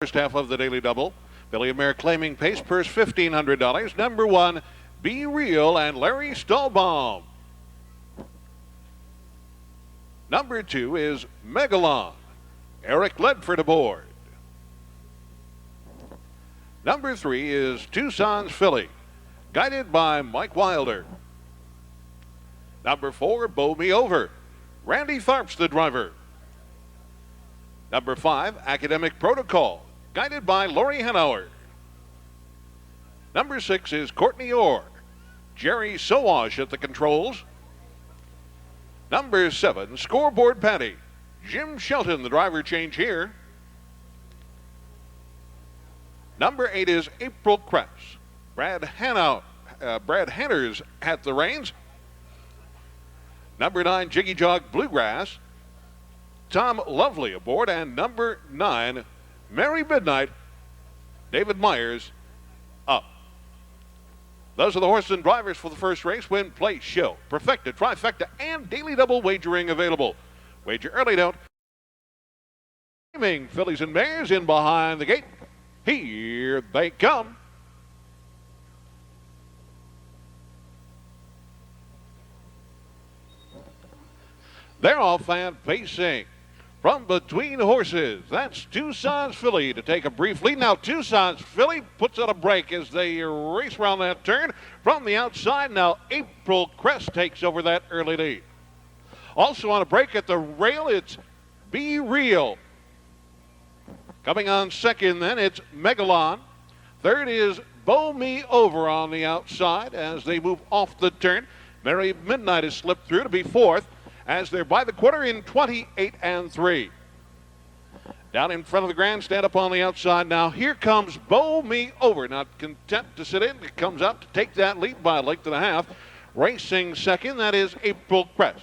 First half of the daily double. Billy and Mare claiming pace, purse $1,500. Number 1, Be Real and Larry Stahlbaum. Number 2 is Megalon. Eric Ledford aboard. Number 3 is Tucson's Filly, guided by Mike Wilder. Number 4, Bow Me Over. Randy Tharps, the driver. Number 5, Academic Protocol, guided by Lori Hanauer. Number 6 is Courtney Orr. Jerry Sowash at the controls. Number 7, Scoreboard Patty. Jim Shelton, the driver change here. Number 8 is April Cress. Brad Hanners at the reins. Number 9, Jiggy Jog Bluegrass. Tom Lovely aboard. And number 9, Merry Midnight, David Myers up. Those are the horses and drivers for the first race. Win, place, show, perfecta, trifecta, and daily double wagering available. Wager early, don't. Fillies and Mares in behind the gate. Here they come. They're off and pacing. From between horses, that's Tucson's Filly to take a brief lead. Now Tucson's Filly puts on a break as they race around that turn. From the outside, now April Cress takes over that early lead. Also on a break at the rail, it's Be Real. Coming on second, then it's Megalon. Third is Bow Me Over on the outside as they move off the turn. Merry Midnight has slipped through to be fourth, as they're by the quarter in 28 and 3. Down in front of the grandstand up on the outside now, here comes Bow Me Over. Not content to sit in, it comes out to take that lead by a length and a half. Racing second, that is April Cress.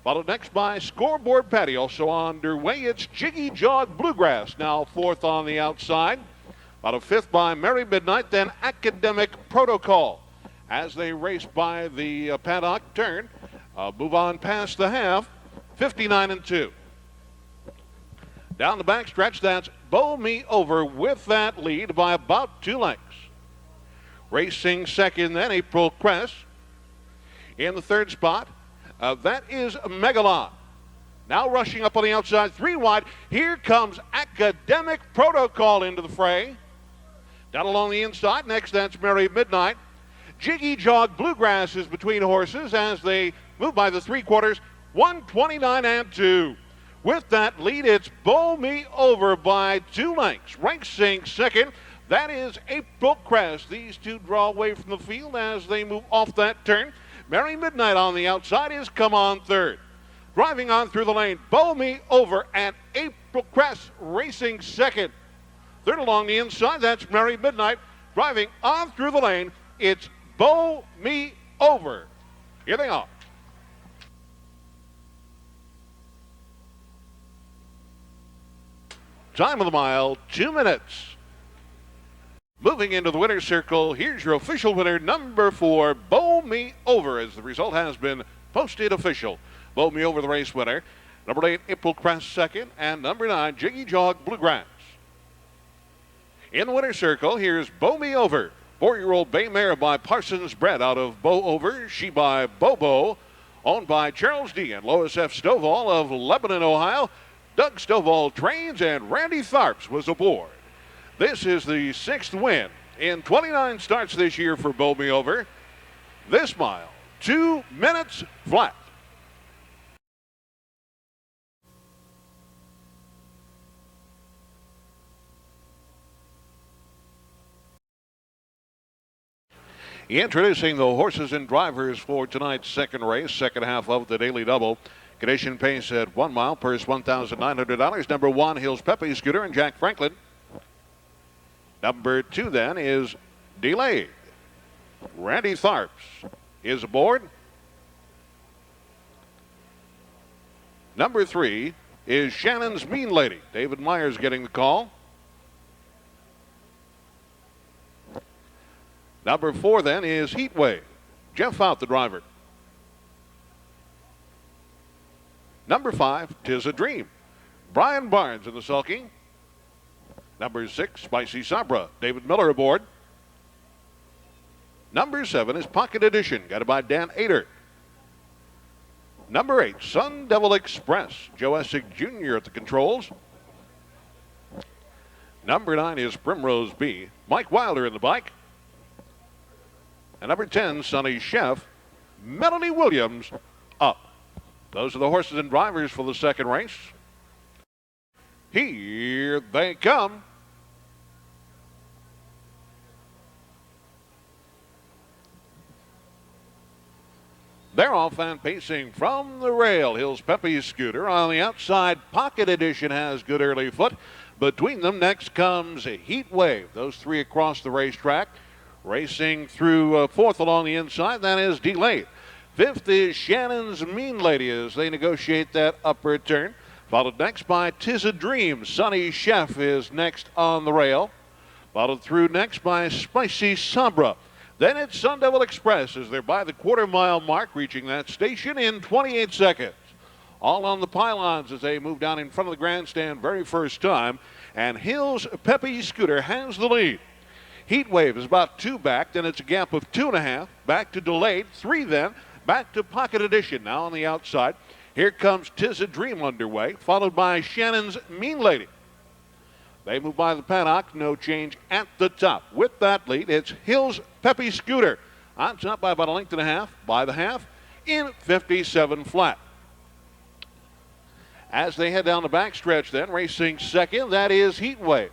Followed next by Scoreboard Patty. Also underway, it's Jiggy Jog Bluegrass, now fourth on the outside. Followed fifth by Merry Midnight, then Academic Protocol. As they race by the paddock turn, move on past the half, 59 and 2. Down the back stretch, that's Bow Me Over with that lead by about 2 lengths. Racing second, then April Cress. In the third spot, that is Megalon. Now rushing up on the outside, 3 wide. Here comes Academic Protocol into the fray. Down along the inside, next that's Merry Midnight. Jiggy Jog Bluegrass is between horses as they move by the 3/4, 129 and 2. With that lead, it's Bow Me Over by 2 lengths. Racing second, that is April Cress. These two draw away from the field as they move off that turn. Merry Midnight on the outside is come on third. Driving on through the lane, Bow Me Over and April Cress racing second. Third along the inside, that's Merry Midnight. Driving on through the lane, it's Bow Me Over. Here they are. Time of the mile, 2 minutes. Moving into the winner's circle, here's your official winner, number 4, Bow Me Over, as the result has been posted official. Bow Me Over, the race winner. Number 8, April Cress second, and number 9, Jiggy Jog Bluegrass. In the winner's circle, here's Bow Me Over. 4-year-old bay mare by Parsons bred out of Bow Over. She by Bobo, owned by Charles D. and Lois F. Stovall of Lebanon, Ohio. Doug Stovall trains and Randy Tharps was aboard. This is the 6th win in 29 starts this year for Bow Me Over. This mile, 2 minutes flat. Introducing the horses and drivers for tonight's second race, second half of the daily double. Condition pace at 1 mile, purse $1,900. Number 1, Hills PEPPYSCOOTER and Jack Franklin. Number 2 then is Delayed. Randy Tharps is aboard. Number 3 is Shannon's Mean Lady. David Myers getting the call. Number 4 then is Heatwave. Jeff Out, the driver. Number 5, 'Tis a Dream. Brian Barnes in the sulky. Number 6, Spicy Sabra, David Miller aboard. Number 7 is Pocket Edition, guided by Dan Ader. Number 8, Sun Devil Express, Joe Essick Jr. at the controls. Number 9 is Primrose B, Mike Wilder in the bike. And number 10, Sonny Chef, Melanie Williams up. Those are the horses and drivers for the second race. Here they come. They're off and pacing from the rail. Hills Peppy Scooter on the outside. Pocket Edition has good early foot. Between them, next comes a Heat Wave. Those three across the racetrack. Racing through fourth along the inside. That is Delayed. Fifth is Shannon's Mean Lady as they negotiate that upper turn. Followed next by 'Tis a Dream. Sonny Chef is next on the rail. Followed through next by Spicy Sabra. Then it's Sun Devil Express as they're by the quarter-mile mark, reaching that station in 28 seconds. All on the pylons as they move down in front of the grandstand very first time. And Hills Peppy Scooter has the lead. Heat Wave is about 2 back, then it's a gap of 2.5. Back to Delayed, 3 then. Back to Pocket Edition now on the outside. Here comes 'Tis a Dream underway, followed by Shannon's Mean Lady. They move by the paddock, no change at the top. With that lead, it's Hills Peppy Scooter on top by about a length and a half, by the half, in 57 flat. As they head down the backstretch then, racing second, that is Heat Wave.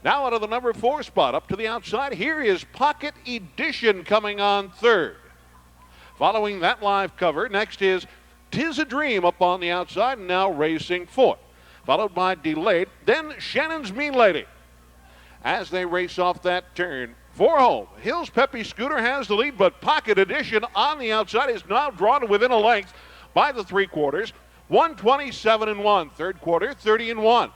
Now out of the number 4 spot, up to the outside, here is Pocket Edition coming on third. Following that live cover, next is 'Tis a Dream up on the outside, and now racing fourth. Followed by Delayed, then Shannon's Mean Lady. As they race off that turn for home, Hills Peppy Scooter has the lead, but Pocket Edition on the outside is now drawn within a length by the 3/4. 127-1, third quarter, 30-1.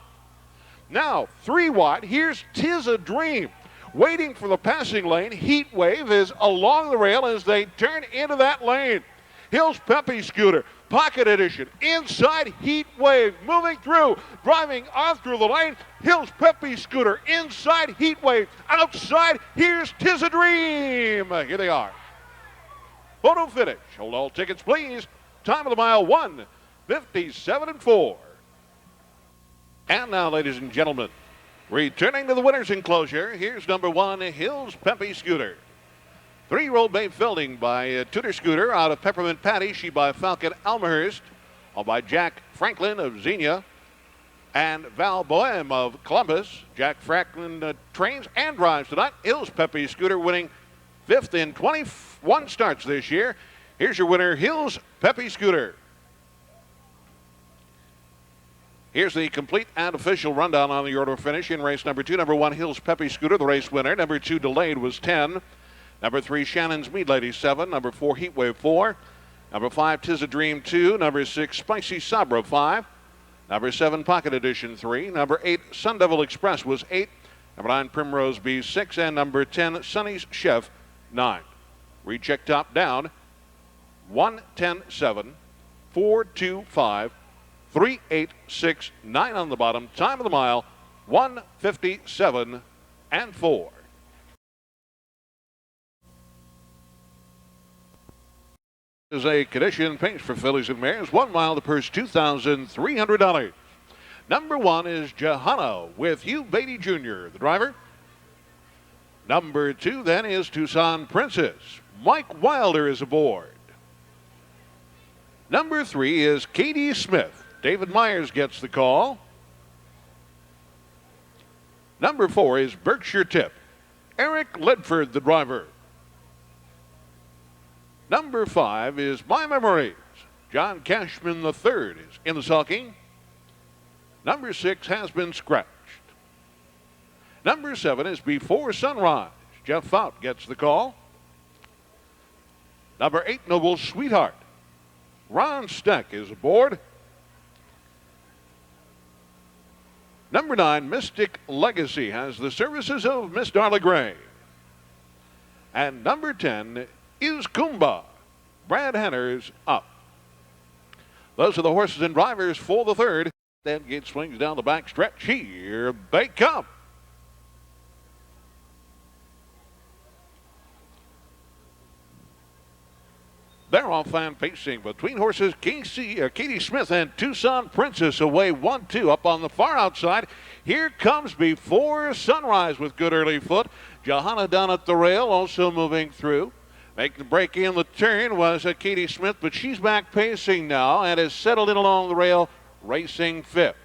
Now, 3 wide, here's 'Tis a Dream. Waiting for the passing lane, Heat Wave is along the rail as they turn into that lane. Hills Peppy Scooter, Pocket Edition, inside Heat Wave, moving through, driving off through the lane. Hills Peppy Scooter, inside Heat Wave, outside, here's 'Tis a Dream. Here they are. Photo finish. Hold all tickets, please. Time of the mile, 1:57.4. And now, ladies and gentlemen, returning to the winner's enclosure, here's number 1, Hills Peppy Scooter. 3-year-old Babe Felding by Tudor Scooter out of Peppermint Patty. She by Falcon Almahurst. All by Jack Franklin of Xenia. And Val Boehm of Columbus. Jack Franklin trains and drives tonight. Hills Peppy Scooter winning 5th in 21 starts this year. Here's your winner, Hills Peppy Scooter. Here's the complete and official rundown on the order finish in race number 2. Number 1, Hills Peppy Scooter, the race winner. Number 2, Delayed, was 10. Number 3, Shannon's Mead Lady, 7. Number 4, Heat Wave, 4. Number 5, 'Tis a Dream, 2. Number 6, Spicy Sabra, 5. Number 7, Pocket Edition, 3. Number 8, Sun Devil Express was 8. Number 9, Primrose B, 6. And number 10, Sonny's Chef, 9. Recheck top down, 1:10.7, 4:25, 3:8.69 on the bottom. Time of the mile, 1:57.4. Is a condition pace for fillies and mares. 1 mile, the purse $2,300. Number 1 is Johanna with Hugh Beatty Jr., the driver. Number 2 then is Tucson Princess. Mike Wilder is aboard. Number 3 is Katie Smith. David Myers gets the call. Number 4 is Berkshire Tip. Eric Ledford, the driver. Number 5 is My Memories. John Cashman III is in the sulking. Number 6 has been scratched. Number 7 is Before Sunrise. Jeff Fout gets the call. Number 8, Noble Sweetheart. Ron Steck is aboard. Number 9, Mystic Legacy has the services of Miss Darla Gray. And number 10 is Kumba. Brad Henner's up. Those are the horses and drivers for the third. Then gate swings down the back stretch. Here they come. They're all fan pacing between horses Katie Smith and Tucson Princess away 1-2 up on the far outside. Here comes Before Sunrise with good early foot. Johanna down at the rail also moving through. Making the break in the turn was Katie Smith, but she's back pacing now and has settled in along the rail, racing fifth.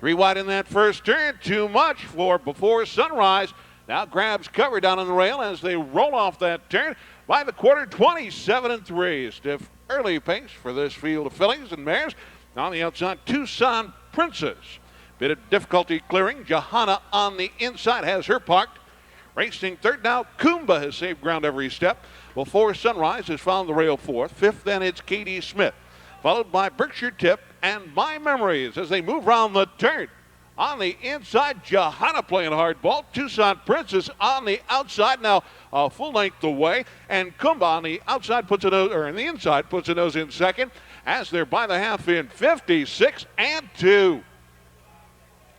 3 wide in that first turn, too much for Before Sunrise. Now grabs cover down on the rail as they roll off that turn. By the quarter, 27-3. Stiff early pace for this field of fillies and mares. On the outside, Tucson Princess. Bit of difficulty clearing. Johanna on the inside has her parked. Racing third now, Kumba has saved ground every step. Before Sunrise has found the rail fourth. Fifth, then it's Katie Smith. Followed by Berkshire Tip and My Memories as they move round the turn. On the inside, Johanna playing hardball. Tucson Princess on the outside, now a full length away. And Kumba on the outside puts a nose, or on the inside puts a nose in second. As they're by the half in 56-2.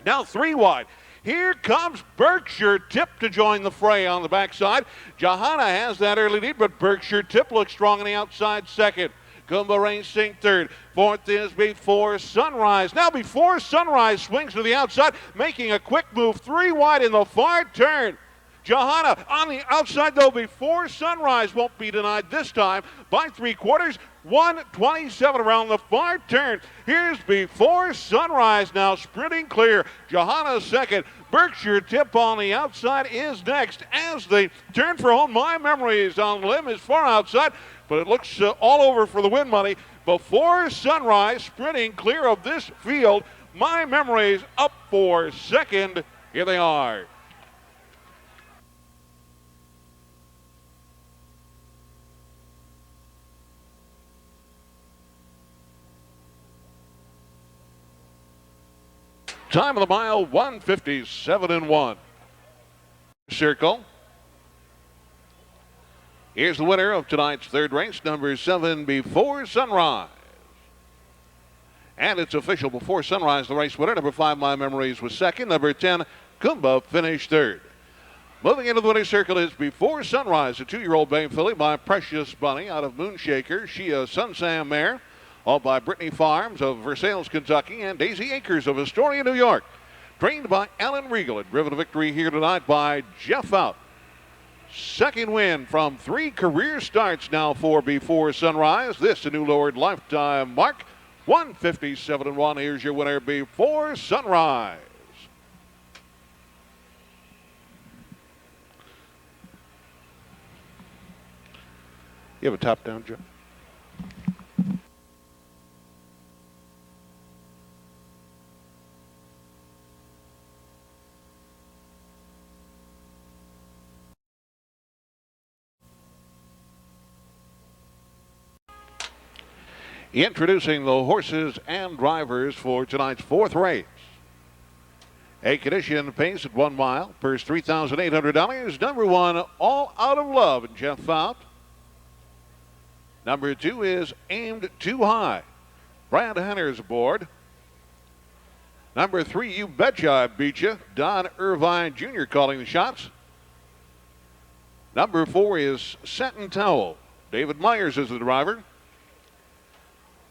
Now 3 wide. Here comes Berkshire Tip to join the fray on the backside. Johanna has that early lead, but Berkshire Tip looks strong on the outside second. Kumba racing third. Fourth is Before Sunrise. Now Before Sunrise swings to the outside, making a quick move 3 wide in the far turn. Johanna on the outside, though. Before Sunrise won't be denied this time by 3/4. 127 around the far turn. Here's Before Sunrise now sprinting clear. Johanna second. Berkshire Tip on the outside is next as they turn for home. My Memories on the limb is far outside, but it looks all over for the win money. Before Sunrise sprinting clear of this field. My Memories up for second. Here they are. Time of the mile, 1:57-1. Circle. Here's the winner of tonight's third race, number 7, Before Sunrise. And it's official, Before Sunrise, the race winner. Number 5, My Memories, was second. Number 10, Kumba, finished third. Moving into the winner's circle is Before Sunrise, a 2-year-old bay filly by Precious Bunny out of Moonshaker. She a Sun Sam mare. All by Brittany Farms of Versailles, Kentucky, and Daisy Akers of Astoria, New York. Trained by Alan Regal and driven to victory here tonight by Jeff Out. Second win from 3 career starts now for Before Sunrise. This a new lowered lifetime mark. 1:57-1. Here's your winner, Before Sunrise. You have a top down, Joe? Introducing the horses and drivers for tonight's 4th race. A condition pace at 1 mile, purse $3,800. Number 1, All Out of Love, and Jeff Fout. Number 2 is Aimed Too High. Brad Henner's aboard. Number 3, You Betcha I Beat Ya. Don Irvine Jr. calling the shots. Number 4 is Satin Towel. David Myers is the driver.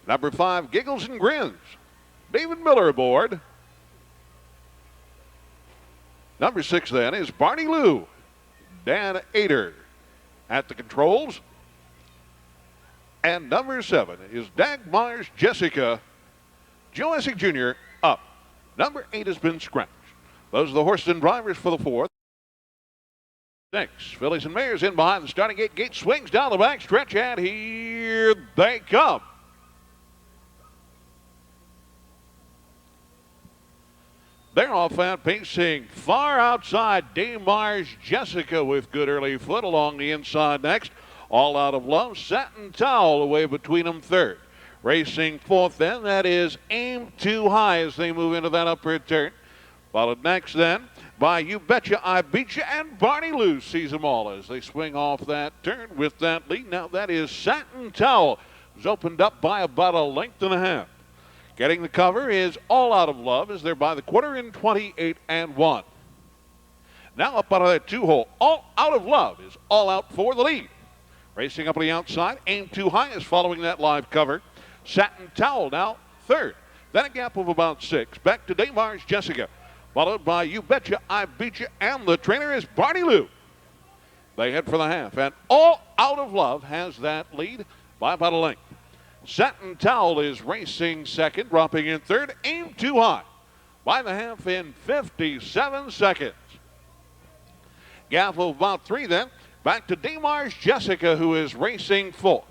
Number 5, Giggles and Grins. David Miller aboard. Number 6 then is Barney Lou. Dan Ader at the controls. And number 7 is Dagmar's Jessica. Joe Essig Jr. up. Number 8 has been scratched. Those are the horses and drivers for the 4th. Next, fillies and mares in behind the starting gate. Gate swings down the back stretch, and here they come. They're off at pacing far outside. Damar's Jessica with good early foot along the inside next. All Out of Love. Satin Towel away between them third. Racing 4th then, that is Aimed Too High as they move into that upper turn. Followed next then by You Betcha I Beat Ya, and Barney Lou sees them all as they swing off that turn with that lead. Now that is Satin Towel. It's opened up by about a length and a half. Getting the cover is All Out of Love as they're by the quarter in 28-1. Now up out of that 2 hole, All Out of Love is all out for the lead. Racing up on the outside, Aim Too High is following that live cover. Satin Towel now third. Then a gap of about 6. Back to Damar's Jessica, followed by You Betcha I Beat You, and the trainer is Barney Lou. They head for the half, and All Out of Love has that lead by about a length. Satin Towel is racing second, dropping in third. Aim Too High by the half in 57 seconds. Gap of about 3 then. Back to Damar's Jessica, who is racing fourth.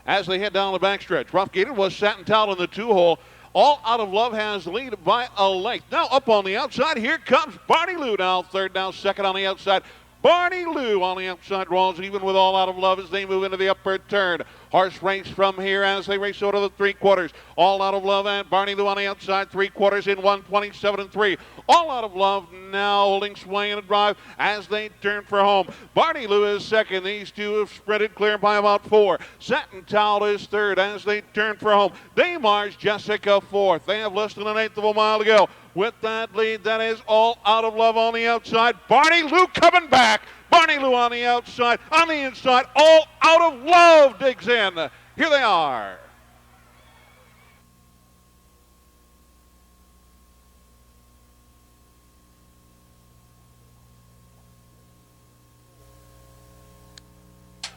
As they head down the backstretch, rough gated was Satin Towel in the 2-hole. All Out of Love has the lead by a length. Now up on the outside, here comes Barney Lou now third, now second on the outside. Barney Lou on the outside rolls even with All Out of Love as they move into the upper turn. Horse race from here as they race over to the 3/4. All Out of Love and Barney Lou on the outside, 3/4 in 1:27.3. All Out of Love now holding sway in a drive as they turn for home. Barney Lou is second. These two have sprinted clear by about 4. Satin Towel is third as they turn for home. Damar's Jessica fourth. They have less than an eighth of a mile to go. With that lead, that is All Out of Love on the outside. Barney Lou coming back. Barney Lou on the outside. On the inside, All Out of Love digs in. Here they are.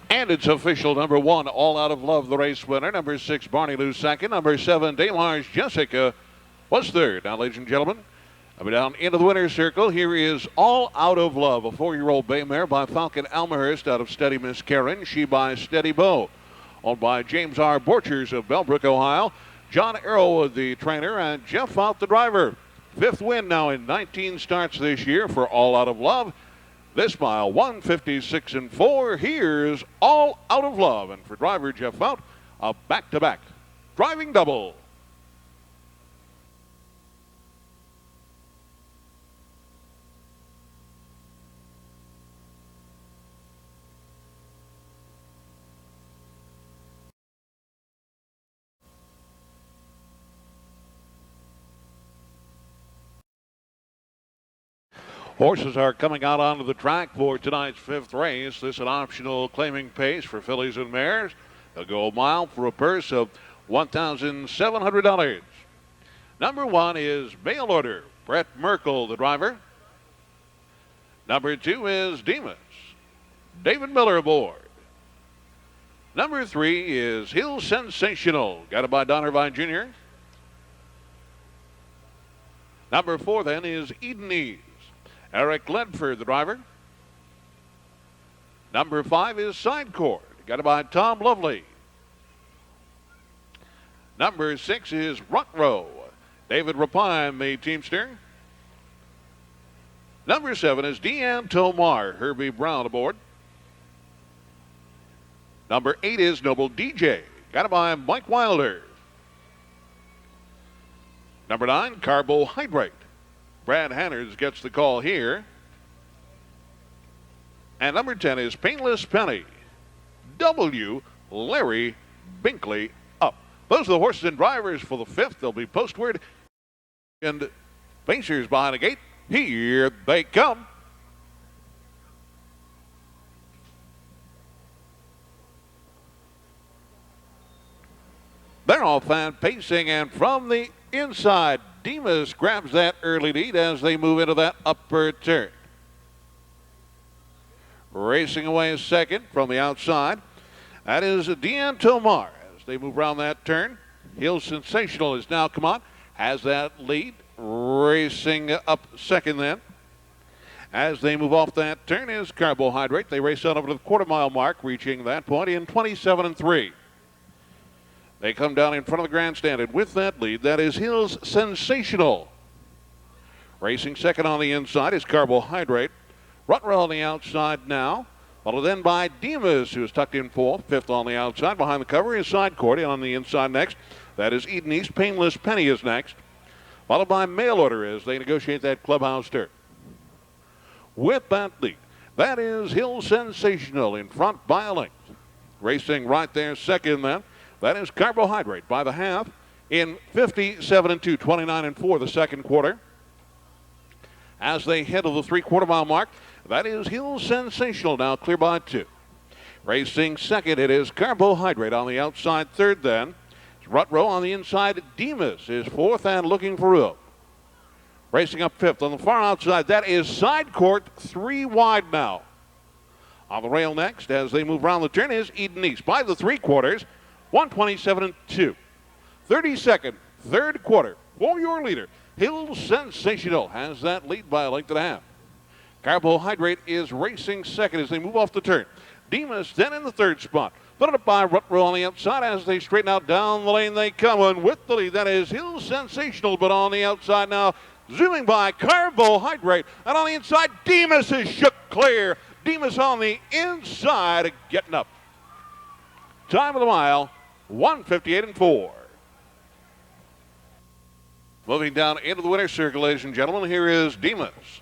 And it's official. Number 1, All Out of Love, the race winner. Number 6, Barney Lou second. Number 7, Damar's Jessica was third. Now, ladies and gentlemen, coming down into the winner's circle, here is All Out of Love, a 4-year-old bay mare by Falcon Almahurst out of Steady Miss Karen. She by Steady Bo, owned by James R. Borchers of Bellbrook, Ohio. John Arrow, the trainer, and Jeff Fout, the driver. 5th win now in 19 starts this year for All Out of Love. This mile, 1:56.4. Here's All Out of Love. And for driver Jeff Fout, a back-to-back driving double. Horses are coming out onto the track for tonight's 5th race. This is an optional claiming pace for fillies and mares. They'll go a mile for a purse of $1,700. Number 1 is Mail Order, Brett Merkel, the driver. Number 2 is Demas, David Miller aboard. Number 3 is Hill Sensational, guided by Don Irvine Jr. Number 4 then is Eden Ease, Eric Ledford, the driver. Number 5 is Sidecord, guided by Tom Lovely. Number 6 is Rock Row, David Rapine, the teamster. Number 7 is Deanne Tomar, Herbie Brown aboard. Number 8 is Noble DJ, guided by Mike Wilder. Number 9, Carbohydrate. Brad Hanners gets the call here. And number 10 is Painless Penny. W. Larry Binkley up. Those are the horses and drivers for the 5th. They'll be postward. And Pacers behind the gate. Here they come. They're all fan pacing, and from the inside, Demas grabs that early lead as they move into that upper turn. Racing away second from the outside, that is Deanne Tomar as they move around that turn. Hill Sensational has now come on, has that lead, racing up second then. As they move off that turn is Carbohydrate. They race on over to the quarter-mile mark, reaching that point in 27.3. They come down in front of the grandstand, and with that lead, that is Hill's Sensational. Racing second on the inside is Carbohydrate. Rutrow on the outside now, followed then by Demas, who is tucked in 4th. 5th on the outside. Behind the cover is Sidecord, and on the inside next, that is Eden East. Painless Penny is next, followed by Mail Order as they negotiate that clubhouse turn. With that lead, that is Hill Sensational in front by a length. Racing right there second then, that is Carbohydrate by the half in 57.2, 29.4 the second quarter. As they head to the 3/4 mile mark, that is Hill Sensational now clear by 2. Racing second, it is Carbohydrate on the outside third then. Rutrow on the inside. Demas is fourth and looking for room. Racing up fifth on the far outside, that is Side Court, 3 wide now. On the rail next, as they move around the turn, is Eden East by the 3/4, 127-2. 32nd, third quarter, for your leader. Hill Sensational has that lead by a length and a half. Carbohydrate is racing second as they move off the turn. Demas then in the third spot. Put it up by Rutrow on the outside as they straighten out down the lane they come. And with the lead, that is Hill Sensational, but on the outside now, zooming by Carbohydrate. And on the inside, Demas is shook clear. Demas on the inside getting up. Time of the mile, 1:58.4. Moving down into the winner's circle, ladies and gentlemen, here is Demas.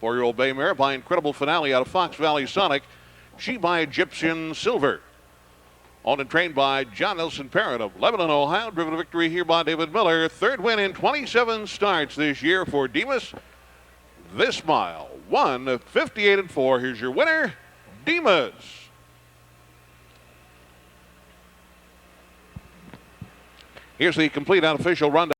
4-year-old bay mare by Incredible Finale out of Fox Valley Sonic. She by Egyptian Silver. Owned and trained by John Nelson Parent of Lebanon, Ohio. Driven to victory here by David Miller. Third win in 27 starts this year for Demas. This mile, 1:58.4. Here's your winner, Demas. Here's the complete unofficial rundown.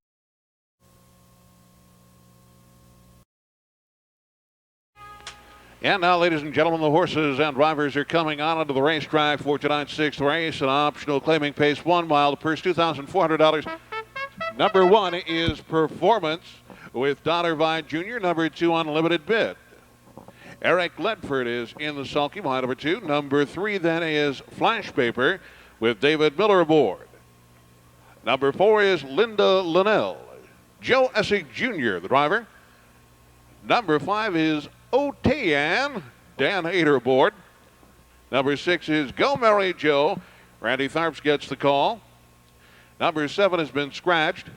And now, ladies and gentlemen, the horses and drivers are coming on onto the racetrack for tonight's 6th race. An optional claiming pace 1 mile. The purse $2,400. Number 1 is Performance with Donner Vine Jr. Number 2, Unlimited Bid. Eric Ledford is in the sulky by number 2. Number 3 then is Flash Paper with David Miller aboard. Number 4 is Linda Linnell. Joe Essig Jr., the driver. Number 5 is Otayan, Dan Hader aboard. Number 6 is Go Mary Joe. Randy Tharps gets the call. Number 7 has been scratched.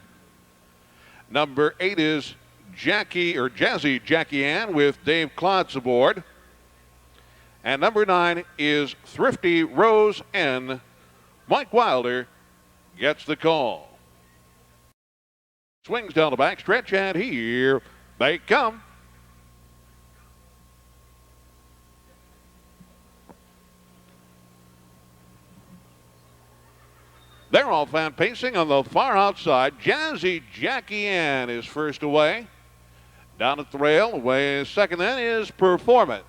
Number 8 is Jazzy Jackie Ann with Dave Klotz aboard. And number 9 is Thrifty Rose N. Mike Wilder gets the call. Swings down the back stretch, and here they come. They're all found pacing on the far outside. Jazzy Jackie Ann is first away. Down at the rail, away second then is Performance.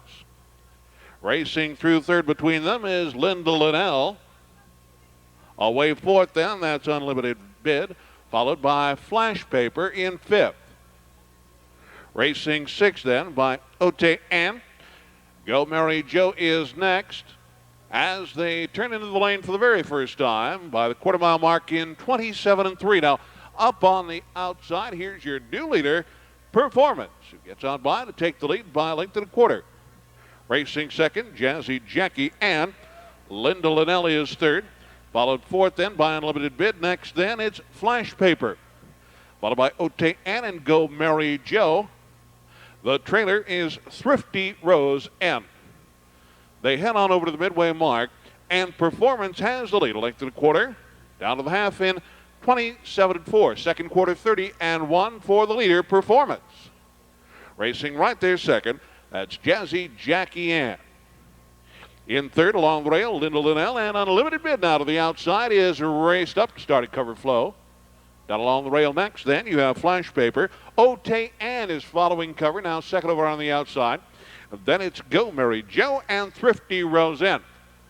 Racing through third between them is Linda Linnell. Away fourth then, that's Unlimited Bid, followed by Flash Paper in fifth. Racing sixth then by Ote Ann. Go Mary Joe is next as they turn into the lane for the very first time by the quarter-mile mark in 27-3. Now, up on the outside, here's your new leader, Performance, who gets on by to take the lead by a length and a quarter. Racing second, Jazzy Jackie Ann. Linda Linnell is third, followed fourth then by Unlimited Bid. Next then, it's Flash Paper, followed by Ote Ann and Go Mary Joe. The trailer is Thrifty Rose N. They head on over to the midway mark, and Performance has the lead, a length and a quarter, down to the half in 27-4. Second quarter, 30-1 for the leader, Performance. Racing right there second, that's Jazzy Jackie Ann. In third along the rail, Linda Linnell, and Unlimited Bid now to the outside is raced up to starting cover flow. Down along the rail next, then you have Flash Paper. Ote Ann is following cover, now second over on the outside. Then it's Go Mary Joe and Thrifty Rose N.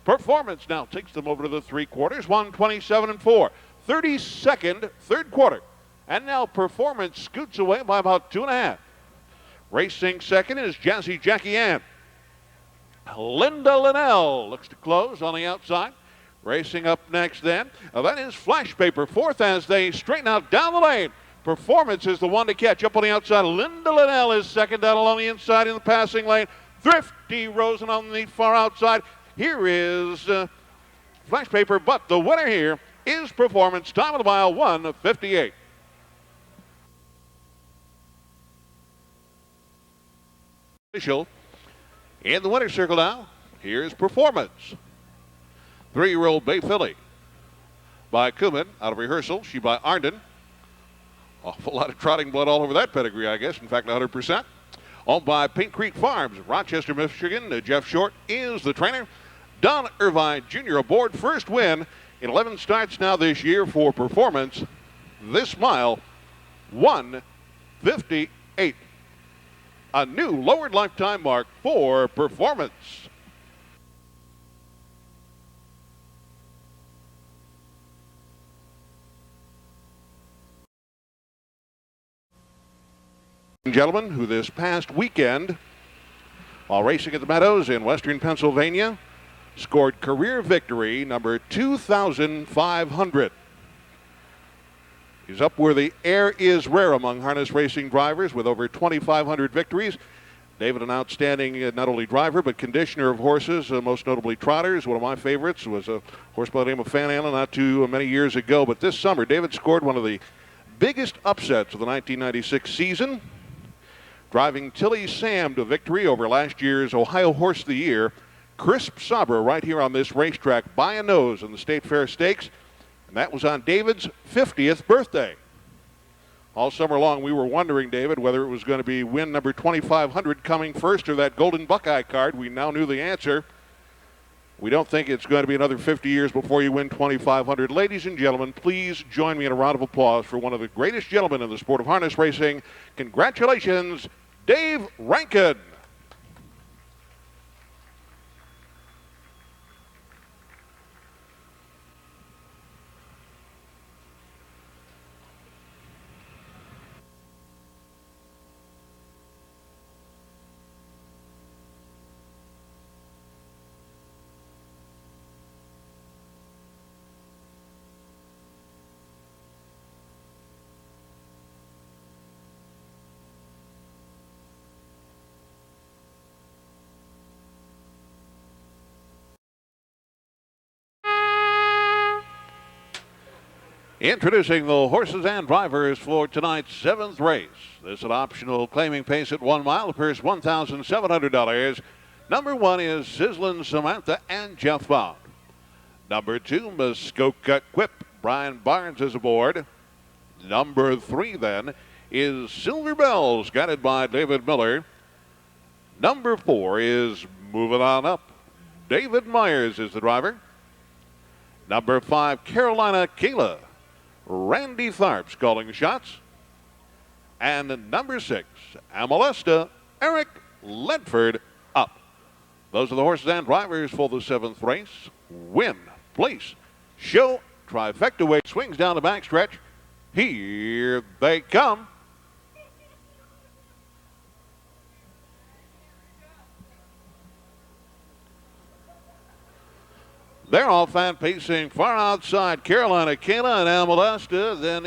Performance now takes them over to the 3/4, 127-4. 32nd, third quarter. And now Performance scoots away by about 2.5. Racing second is Jazzy Jackie Ann. Linda Linnell looks to close on the outside. Racing up next then, that is Flash Paper. Fourth as they straighten out down the lane. Performance is the one to catch up on the outside. Linda Linnell is second down along the inside in the passing lane. Thrifty Rosen on the far outside. Here is Flash Paper, but the winner here is Performance. Time of the mile, 1:58. Official in the winner's circle now. Here's Performance. 3-year-old bay filly by Kuman out of rehearsal. She by Arnden. Awful lot of trotting blood all over that pedigree, I guess. In fact, 100%. Owned by Pink Creek Farms, Rochester, Michigan. Jeff Short is the trainer. Don Irvine Jr. aboard. First win in 11 starts now this year for Performance. This mile, 1:58. A new lowered lifetime mark for Performance. Gentlemen, who this past weekend, while racing at the Meadows in western Pennsylvania, scored career victory number 2,500. He's up where the air is rare among harness racing drivers with over 2,500 victories. David, an outstanding not only driver but conditioner of horses, most notably trotters. One of my favorites was a horse by the name of Fan Allen not too many years ago. But this summer, David scored one of the biggest upsets of the 1996 season, driving Tilly Sam to victory over last year's Ohio Horse of the Year, Crisp Sabra, right here on this racetrack by a nose in the State Fair Stakes. And that was on David's 50th birthday. All summer long, we were wondering, David, whether it was going to be win number 2,500 coming first or that Golden Buckeye card. We now knew the answer. We don't think it's going to be another 50 years before you win 2,500. Ladies and gentlemen, please join me in a round of applause for one of the greatest gentlemen in the sport of harness racing. Congratulations, Dave Rankin. Introducing the horses and drivers for tonight's 7th race. This is an optional claiming pace at 1 mile. The purse $1,700. Number 1 is SIZZLIN, Samantha, and Jeff Bond. Number 2, Muskoka Quip. Brian Barnes is aboard. Number 3 then is Silver Bells, guided by David Miller. Number 4 is Moving On Up. David Myers is the driver. Number 5, Carolina Kayla. Randy Tharp's calling the shots. And number 6, Amalesta, Eric Ledford up. Those are the horses and drivers for the 7th race. Win, place, show, trifecta way. Swings down the backstretch. Here they come. They're all fan pacing far outside. Carolina Kayla and Amalesta. Then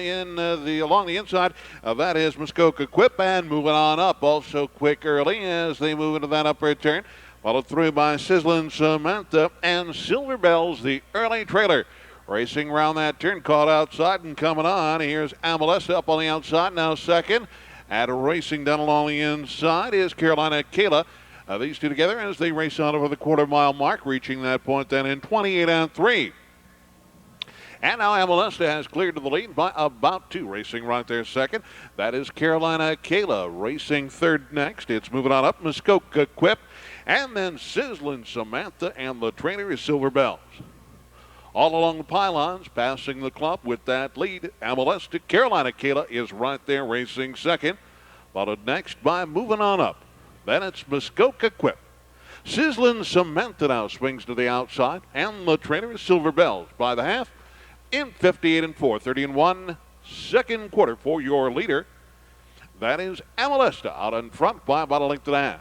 along the inside, that is Muskoka Quip, and moving on up. Also quick early as they move into that upper turn. Followed through by SIZZLIN, Samantha, and Silver Bells, the early trailer. Racing around that turn, caught outside and coming on. Here's Amalesta up on the outside, now second. And racing down along the inside is Carolina Kayla. These two together as they race on over the quarter-mile mark, reaching that point then in 28-3. And now Amalesta has cleared to the lead by about 2, racing right there second. That is Carolina Kayla racing third next. It's moving on up, Muskoka Quip, and then SIZZLIN, Samantha, and the trainer is Silver Bells. All along the pylons, passing the club with that lead. Amalesta, Carolina Kayla is right there racing second. Followed next by Moving On Up. Then it's Muskoka Quip. SIZZLIN, Samantha now swings to the outside, and the trainer is Silver Bells by the half in 58-4, 30-1, second quarter for your leader. That is Amalesta out in front by about a length and a half.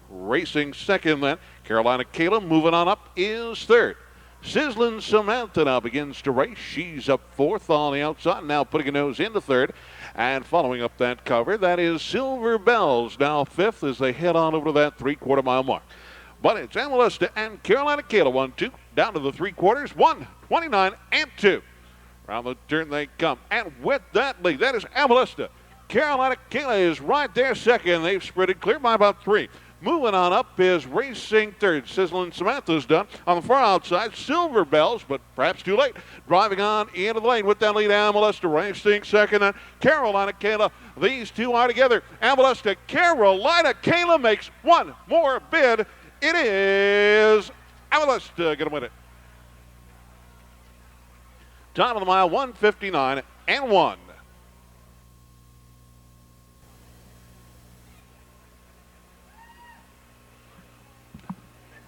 Racing second then, Carolina Kayla moving on up is third. SIZZLIN, Samantha now begins to race. She's up fourth on the outside, now putting a nose into third. And following up that cover, that is Silver Bells, now fifth as they head on over to that 3/4 mile mark. But it's Amalesta and Carolina Kayla, 1-2, down to the 3/4, 1:29-2. Around the turn they come, and with that lead, that is Amalesta. Carolina Kayla is right there second. They've sprinted clear by about 3. Moving on up is racing third. SIZZLIN, Samantha's done. On the far outside, Silver Bells, but perhaps too late. Driving on into the lane with that lead, Amalesta racing second. And Carolina Kayla, these two are together. Amalesta, Carolina Kayla makes one more bid. It is Amalista going to win it. Time of the mile, 1:59 and 1.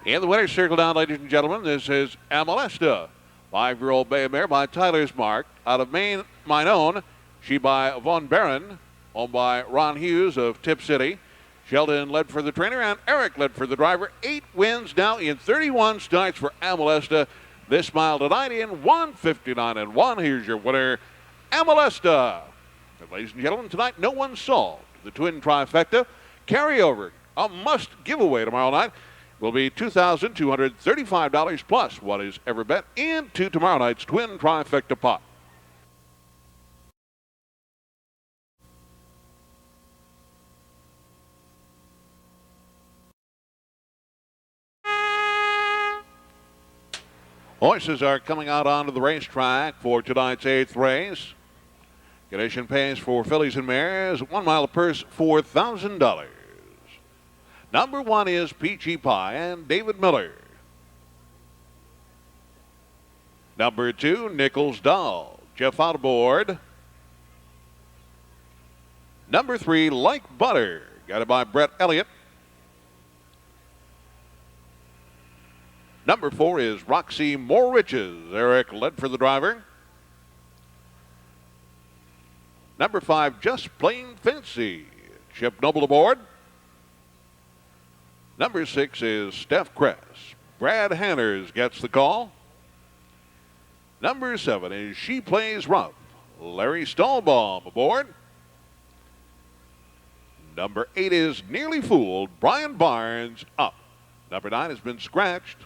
In the winner's circle down, ladies and gentlemen, this is Amalista. 5-year-old bay mare by Tyler's Mark out of Maine, mine own. She by Von Barron, owned by Ron Hughes of Tip City. Sheldon led for the trainer and Eric led for the driver. 8 wins now in 31 starts for Amalista. This mile tonight in 1:59 and 1. Here's your winner, Amalista. And ladies and gentlemen, tonight no one solved the twin trifecta. Carryover, a must giveaway tomorrow night, will be $2,235 plus what is ever bet into tomorrow night's twin trifecta pot. Horses are coming out onto the racetrack for tonight's 8th race. Condition pays for fillies and mares. 1 mile purse, $4,000. Number 1 is Peachy Pie and David Miller. Number 2, Nichols Doll. Jeff out aboard. Number 3, Like Butter. Got it by Brett Elliott. Number 4 is Roxy More Riches. Eric led for the driver. Number 5, Just Plain Fancy. Chip Noble aboard. Number 6 is Steph Cress. Brad Hanners gets the call. Number 7 is She Plays Rough. Larry Stahlbaum aboard. Number 8 is Nearly Fooled. Brian Barnes up. Number 9 has been scratched.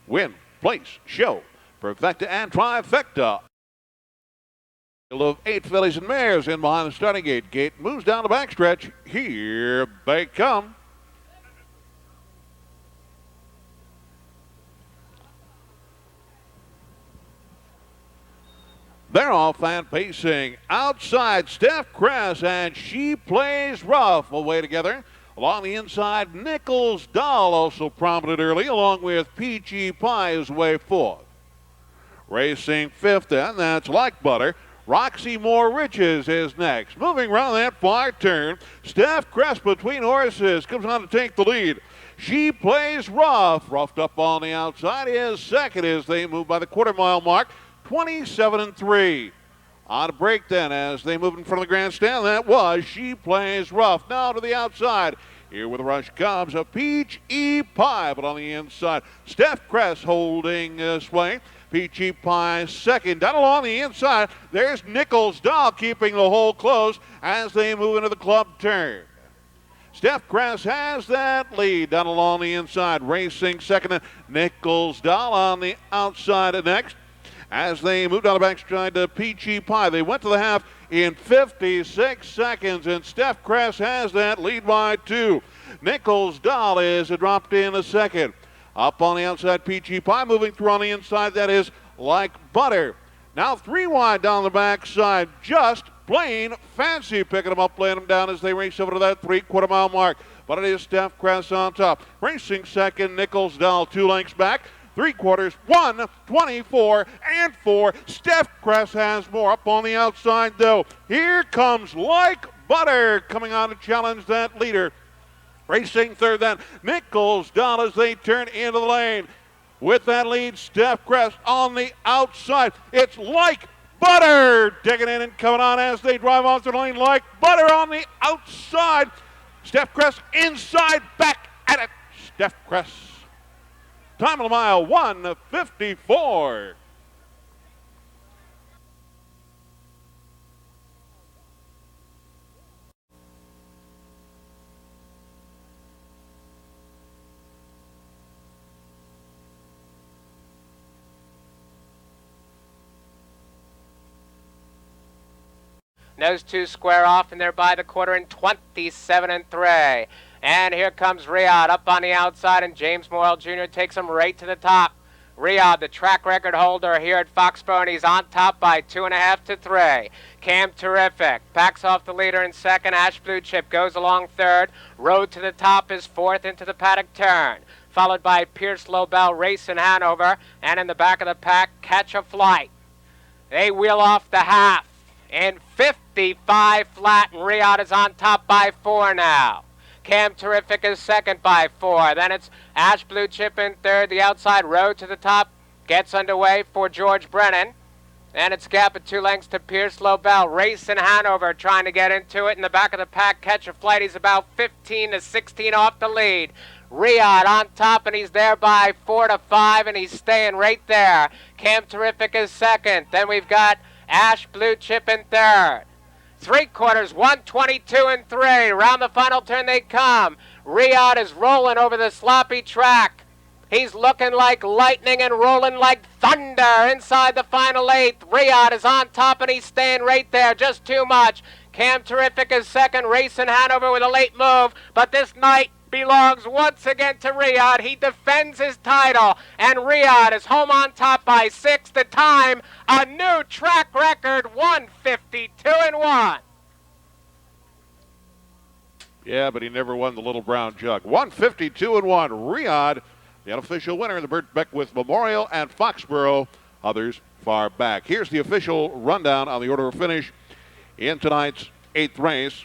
Win, place, show, perfecta, and trifecta. Of 8 fillies and mares in behind the starting gate. Gate moves down the backstretch. Here they come. They're off and pacing. Outside, Steph Cress, and She Plays Rough away together. Along the inside, Nichols Doll also prominent early, along with Peachy Pie is way 4th. Racing 5th, and that's Like Butter. Roxy More Riches is next. Moving around that far turn, Steph Cress between horses comes on to take the lead. She Plays Rough. Roughed up on the outside is second as they move by the quarter-mile mark, 27 and 3. On a break then as they move in front of the grandstand. That was She Plays Rough. Now to the outside. Here with the rush comes a Peachy Pie, but on the inside, Steph Cress holding sway. Peachy Pie second. Down along the inside, there's Nichols Doll keeping the hole closed as they move into the club turn. Steph Cress has that lead down along the inside. Racing second, Nichols Doll on the outside next. As they move down the backside to Peachy Pie. They went to the half in 56 seconds, and Steph Cress has that lead by 2. Nichols Doll is dropped in a second. Up on the outside, Peachy Pie moving through on the inside. That is Like Butter. Now 3 wide down the backside. Just Plain Fancy picking them up, laying them down as they race over to that 3/4 mile mark. But it is Steph Cress on top. Racing second, Nichols Doll 2 lengths back. 3/4, 1:24 and 4. Steph Cress has more up on the outside, though. Here comes Like Butter coming on to challenge that leader. Racing third, then Nichols Doll as they turn into the lane. With that lead, Steph Cress on the outside. It's Like Butter digging in and coming on as they drive off the lane. Like Butter on the outside. Steph Cress inside, back at it. Steph Cress. Time of the mile, 1:54. Those 2 square off, and they're by the quarter in 27 and 3. And here comes Riyadh up on the outside, and James Morrell Jr. takes him right to the top. Riyadh, the track record holder here at Foxborough, and he's on top by 2.5 to 3. Cam Terrific backs off the leader in second. Ash Blue Chip goes along third. Road to the top is fourth into the paddock turn. followed by Pierce Lobel, Racing Hanover, and in the back of the pack, Catch a Flight. They wheel off the half in 55 flat, and Riyadh is on top by 4 now. Cam Terrific is second by 4. Then it's Ash Blue Chip in third. The outside road to the top gets underway for George Brennan. And it's gap of 2 lengths to Pierce Lobel. Racing Hanover trying to get into it. In the back of the pack, Catch a Flight. He's about 15 to 16 off the lead. Riyadh on top, and he's there by 4 to 5, and he's staying right there. Cam Terrific is second. Then we've got Ash Blue Chip in third. 3/4, 122 and 3. Round the final turn they come. Riyadh is rolling over the sloppy track. He's looking like lightning and rolling like thunder inside the final 8th. Riyadh is on top, and he's staying right there, just too much. Cam Terrific is second. Racing Hanover with a late move, but this night belongs once again to Riyadh. He defends his title, and Riyadh is home on top by 6. The time, a new track record, 152 and 1. Yeah, but he never won the Little Brown Jug. 152 and 1. Riyadh, the unofficial winner in the Burt Beckwith Memorial at Foxborough. Others far back. Here's the official rundown on the order of finish in tonight's 8th race.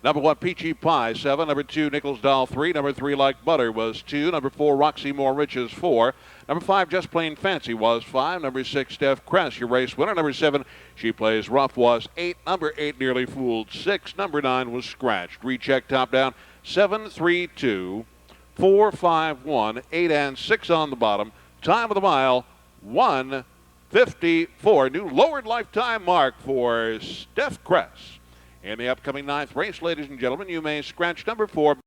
Number 1, Peachy Pie, 7. Number 2, Nichols Doll, 3. Number 3, Like Butter was 2. Number 4, Roxy More Riches, 4. Number 5, Just Plain Fancy was 5. Number 6, Steph Cress, your race winner. Number 7, She Plays Rough was 8. Number 8, Nearly Fooled, 6. Number 9 was Scratched. Recheck top down, 7, 3, 2, 4, 5, 1, 8, and 6 on the bottom. Time of the mile, 1:54. New lowered lifetime mark for Steph Cress. In the upcoming 9th race, ladies and gentlemen, you may scratch number 4.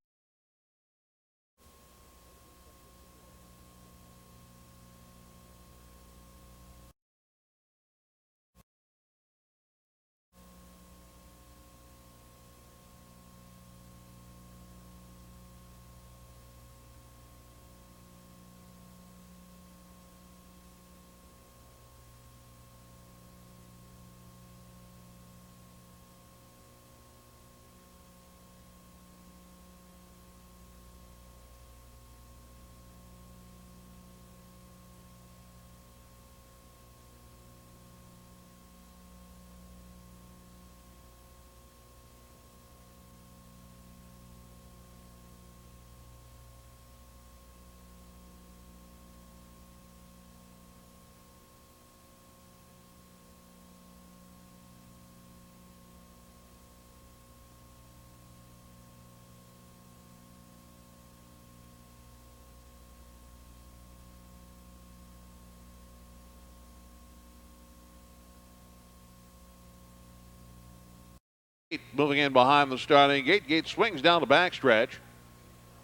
Moving in behind the starting gate. Gate swings down the backstretch.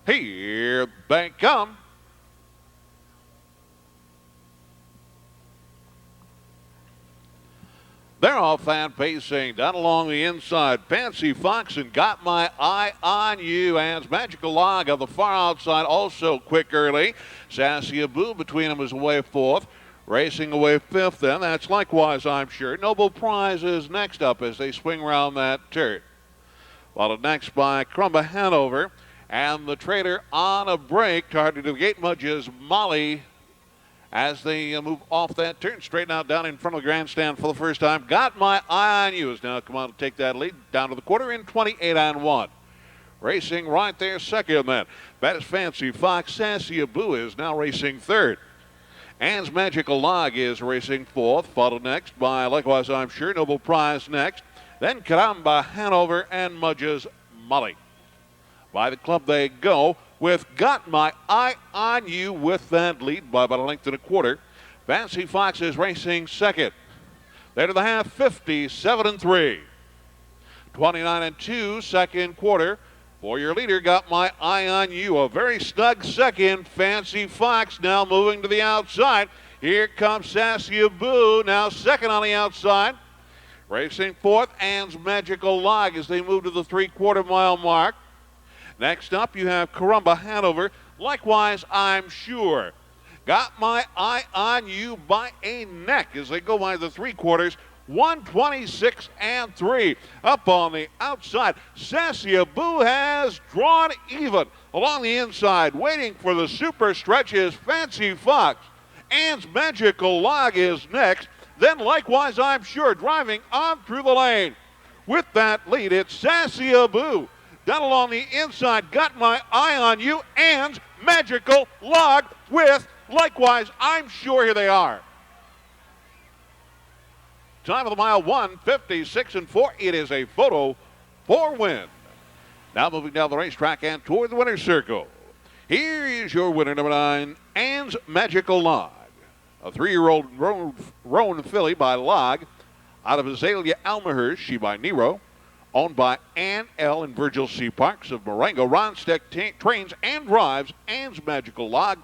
Here they come. They're all fan pacing down along the inside. Fancy Fox and Got My Eye on You as Magical Log of the far outside, also quick early. Sassy Abu between them is away 4th. Racing away 5th then. That's Likewise, I'm Sure. Noble Prize is next up as they swing around that turn. Followed next by Crumba Hanover. And the Trader on a break. Targeted to the gate mudges Molly as they move off that turn. Straighten out down in front of the grandstand for the first time. Got My Eye on You has now come on to take that lead down to the quarter in 28 and 1. Racing right there second then. That is Fancy Fox. Sassy Abu is now racing third. Ann's Magical Log is racing 4th, followed next by Likewise I'm Sure, Noble Prize next. Then Caramba Hanover and Mudges Molly. By the club they go with Got My Eye on You with that lead by about a length and a quarter. Fancy Fox is racing second. There to the half, 57 and 3. 29 and 2, second quarter. For your leader, Got My Eye on You. A very snug second. Fancy Fox now moving to the outside. Here comes Sassy Abu, now second on the outside. Racing 4th, Ann's Magical Log as they move to the 3/4 mile mark. Next up, you have Caramba Hanover. Likewise, I'm Sure. Got My Eye on You by a neck as they go by the 3/4. 126 and 3. Up on the outside, Sassy Boo has drawn even. Along the inside, waiting for the super stretch is Fancy Fox. Ann's Magical Log is next. Then likewise, I'm Sure, driving on through the lane. With that lead, it's Sassy Boo. Down along the inside, Got My Eye on You, Ann's Magical Log with likewise, I'm Sure. Here they are. Time of the mile, 1:56 and 4. It is a photo for win. Now moving down the racetrack and toward the winner's circle. Here is your winner, number 9, Ann's Magical Log. A 3-year-old roan filly by Log out of Azalea Almahurst, she by Nero. Owned by Ann L. and Virgil C. Parks of Marengo. Ron Steck trains and drives Ann's Magical Log.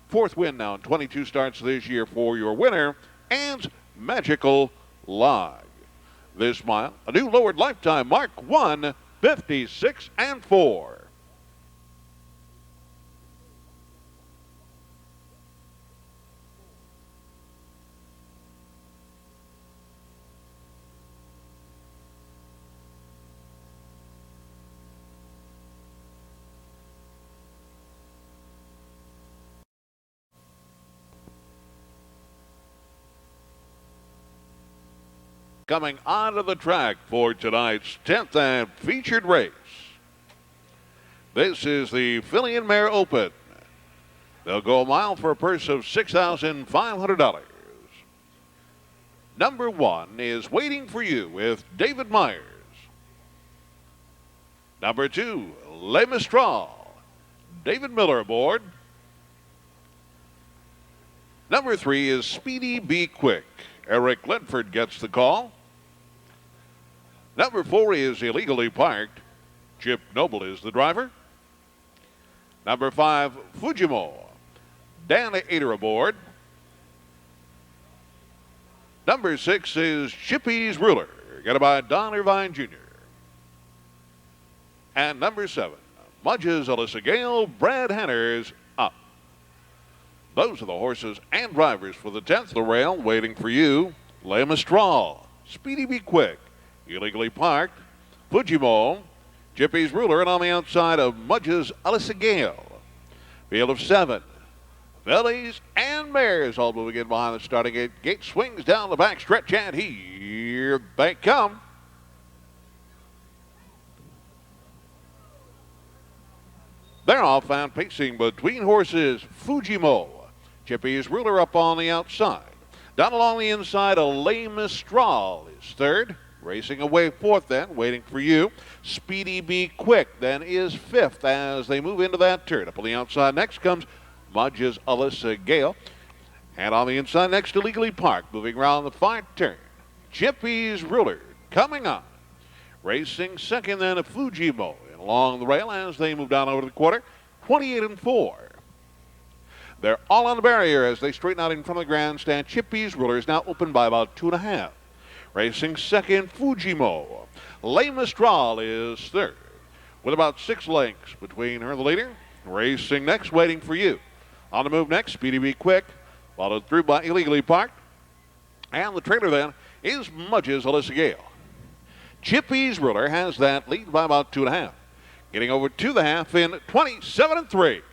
4th win now in 22 starts this year for your winner, Ann's Magical Log. This mile, a new lowered lifetime mark, 1:56 and 4. Coming onto the track for tonight's 10th and featured race. This is the Filly and Mare Open. They'll go a mile for a purse of $6,500. Number 1 is Waiting for You with David Myers. Number 2, Le Mistral. David Miller aboard. Number 3 is Speedy Be Quick. Eric Ledford gets the call. Number 4 is Illegally Parked. Chip Noble is the driver. Number 5, Fujimo. Dan Ader aboard. Number 6 is Chippy's Ruler, got by Don Irvine Jr. And number 7, Mudge's Alyssa Gale, Brad Henner's up. Those are the horses and drivers for the 10th. The rail waiting for you. Le Mistral, Speedy Be Quick, Illegally Parked, Fujimo, Chippy's Ruler, and on the outside of Mudge's Alyssa Gale. Field of 7. Fillies and Mares all moving in behind the starting gate. Gate swings down the back stretch, and here they come. They're off and pacing between horses. Fujimo, Chippy's Ruler up on the outside. Down along the inside, a Le Mistral is 3rd. Racing away 4th then, waiting for you. Speedy Be Quick then is 5th as they move into that turn. Up on the outside next comes Mudge's Alyssa Gale. And on the inside next to Legally Parked, moving around the 5th turn. Chippy's Ruler coming on. Racing 2nd then, Fujimo. And along the rail as they move down over the quarter, 28 and 4. They're all on the barrier as they straighten out in front of the grandstand. Chippy's Ruler is now open by about 2.5. Racing 2nd, Fujimo. Le Mistral is 3rd. With about 6 lengths between her and the leader. Racing next, waiting for you. On the move next, Speedy Be Quick. Followed through by Illegally Parked. And the trailer then is Mudge's Alyssa Gale. Chippy's Ruler has that lead by about 2.5. Getting over to the half in 27 and 3.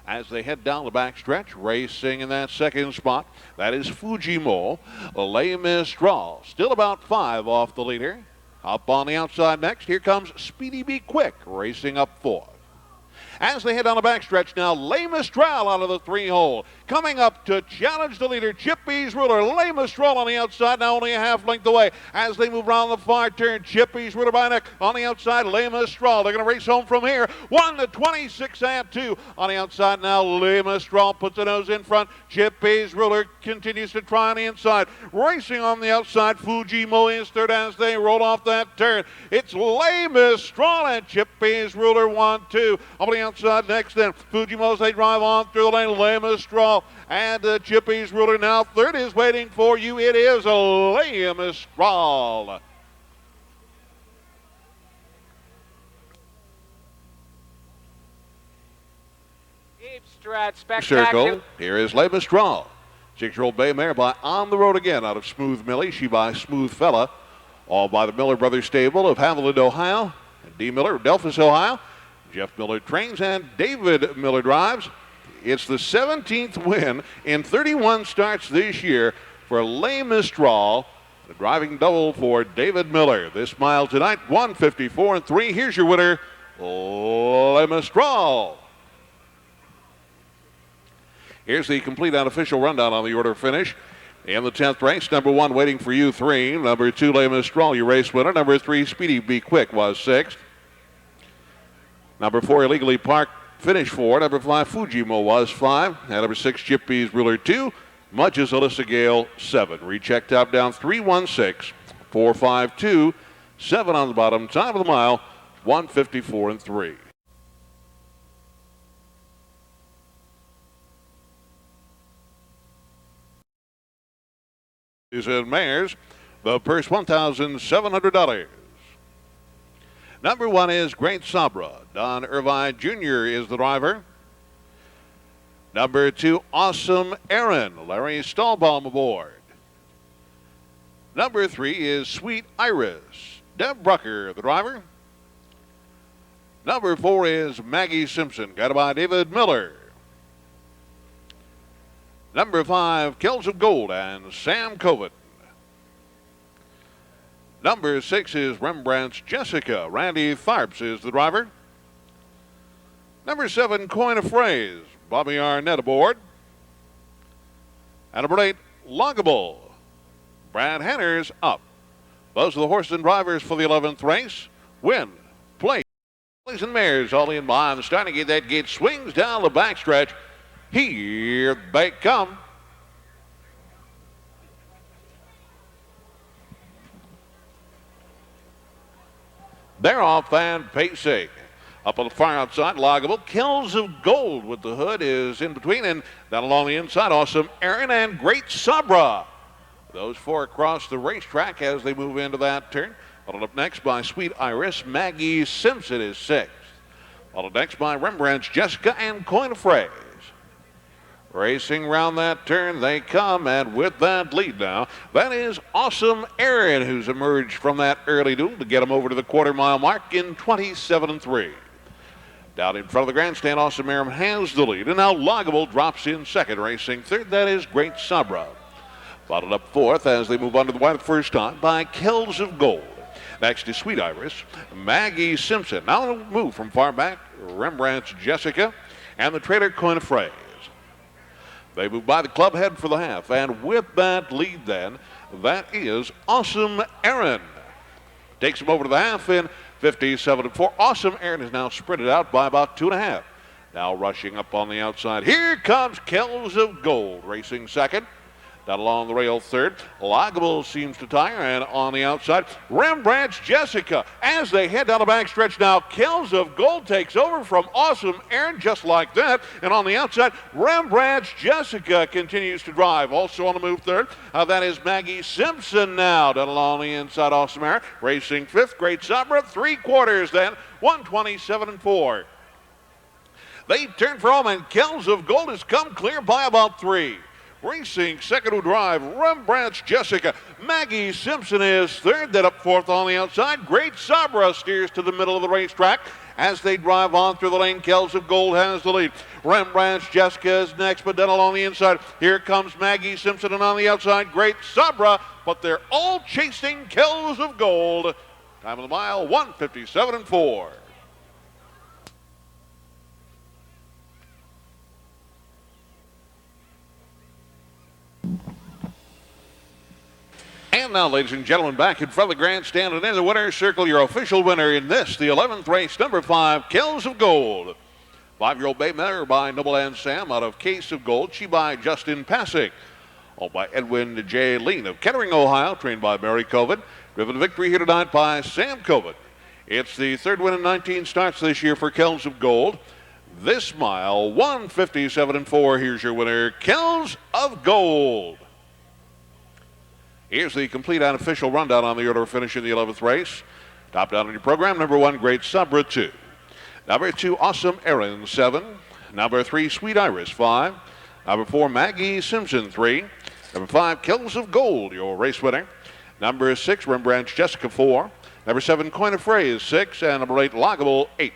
As they head down the back stretch, racing in that 2nd spot, that is Fujimo. Le Mistral, still about 5 off the leader. Up on the outside next, here comes Speedy Be Quick, racing up 4th. As they head down the backstretch now, Le Mistral out of the 3-hole. Coming up to challenge the leader, Chippy's Ruler. Le Mistral on the outside, now only a half length away. As they move around the far turn, Chippy's Ruler by neck. On the outside, Le Mistral. They're going to race home from here. 1:26 and 2. On the outside now, Le Mistral puts the nose in front. Chippy's Ruler continues to try on the inside. Racing on the outside, Fujimo is 3rd as they roll off that turn. It's Le Mistral and Chippy's Ruler 1-2. On the outside next then, Fujimo as they drive on through the lane. Le Mistral and Chippy's Ruler now 3rd is waiting for you. It is Le Mistral. Deep stretch, spectacular. Circle. Here is Le Mistral. 6-year-old bay mare by On the Road Again out of Smooth Millie. She by Smooth Fella. All by the Miller Brothers Stable of Haviland, Ohio. And D. Miller of Delphus, Ohio. Jeff Miller trains and David Miller drives. It's the 17th win in 31 starts this year for Les Mistral. The driving double for David Miller. This mile tonight, 154-3. Here's your winner, Les Mistral. Here's the complete unofficial rundown on the order finish. In the 10th race, number 1 Waiting for You, 3. Number 2 Les Mistral, your race winner. Number 3 Speedy Be Quick was 6th. Number 4 Illegally Parked finished 4. Number 5 Fujimo was 5. And number 6 Chippy's Ruler 2. Mudge's Alyssa Gale 7. Recheck top down 316, 452, 7 on the bottom. Time of the mile 154-3. And mares, the purse $1,700. Number 1 is Great Sabra. Don Irvine Jr. is the driver. Number 2, Awesome Aaron. Larry Stahlbaum aboard. Number 3 is Sweet Iris. Deb Brucker, the driver. Number 4 is Maggie Simpson, guided by David Miller. Number 5, Kells of Gold and Sam Coven. Number 6 is Rembrandt's Jessica. Randy Tharps is the driver. Number 7, Coin of Phrase. Bobby Arnett aboard. And number 8, Logable. Brad Henner's up. Those are the horses and drivers for the 11th race. Win, place, and mares all in behind the starting gate. That gate swings down the backstretch. Here they come. They're off and pacing. Up on the far outside, Logable. Kells of Gold with the hood is in between. And down along the inside, Awesome Aaron and Great Sabra. Those 4 across the racetrack as they move into that turn. Followed up next by Sweet Iris. Maggie Simpson is 6th. Followed next by Rembrandt's Jessica and Coin of Phrase. Racing around that turn, they come, and with that lead now, that is Awesome Aaron, who's emerged from that early duel to get him over to the quarter-mile mark in 27-3. Down in front of the grandstand, Awesome Aaron has the lead, and now Logable drops in second, racing third. That is Great Sabra. Followed up fourth as they move on to the wide the first time by Kells of Gold. Next is Sweet Iris, Maggie Simpson. Now a move from far back, Rembrandt's Jessica, and the trailer Coin of Phrase. They move by the club head for the half, and with that lead then, that is Awesome Aaron. Takes him over to the half in 57-4. Awesome Aaron is now sprinted out by about 2.5. Now rushing up on the outside. Here comes Kells of Gold racing second. Down along the rail third. Logable seems to tire, and on the outside, Rembrandt's Jessica. As they head down the backstretch now, Kells of Gold takes over from Awesome Aaron just like that. And on the outside, Rembrandt's Jessica continues to drive. Also on the move third, that is Maggie Simpson now. Down along the inside, Awesome Aaron racing fifth. Great Sabra, 3/4 then, 127-4. They turn for home, and Kells of Gold has come clear by about 3. Racing second to drive, Rembrandt's Jessica. Maggie Simpson is third. Then up fourth on the outside. Great Sabra steers to the middle of the racetrack. As they drive on through the lane, Kells of Gold has the lead. Rembrandt's Jessica is next, but then along the inside, here comes Maggie Simpson, and on the outside, Great Sabra. But they're all chasing Kells of Gold. Time of the mile, 157-4. And now, ladies and gentlemen, back in front of the grandstand and in the winner's circle, your official winner in this, the 11th race, number 5, Kells of Gold. 5-year-old bay mare by Noble and Sam out of Case of Gold. She by Justin Pasick. Owned by Edwin J. Lean of Kettering, Ohio, trained by Mary Coven. Driven to victory here tonight by Sam Coven. It's the third win in 19 starts this year for Kells of Gold. This mile, 157-4. Here's your winner, Kells of Gold. Here's the complete unofficial rundown on the order of finish in the 11th race. Top down on your program, number 1, Great Sabra, 2. Number 2, Awesome Aaron, 7. Number 3, Sweet Iris, 5. Number 4, Maggie Simpson, 3. Number 5, Kills of Gold, your race winner. Number 6, Rembrandt's Jessica, 4. Number 7, Coin of Phrase, 6. And number 8, Loggable, 8.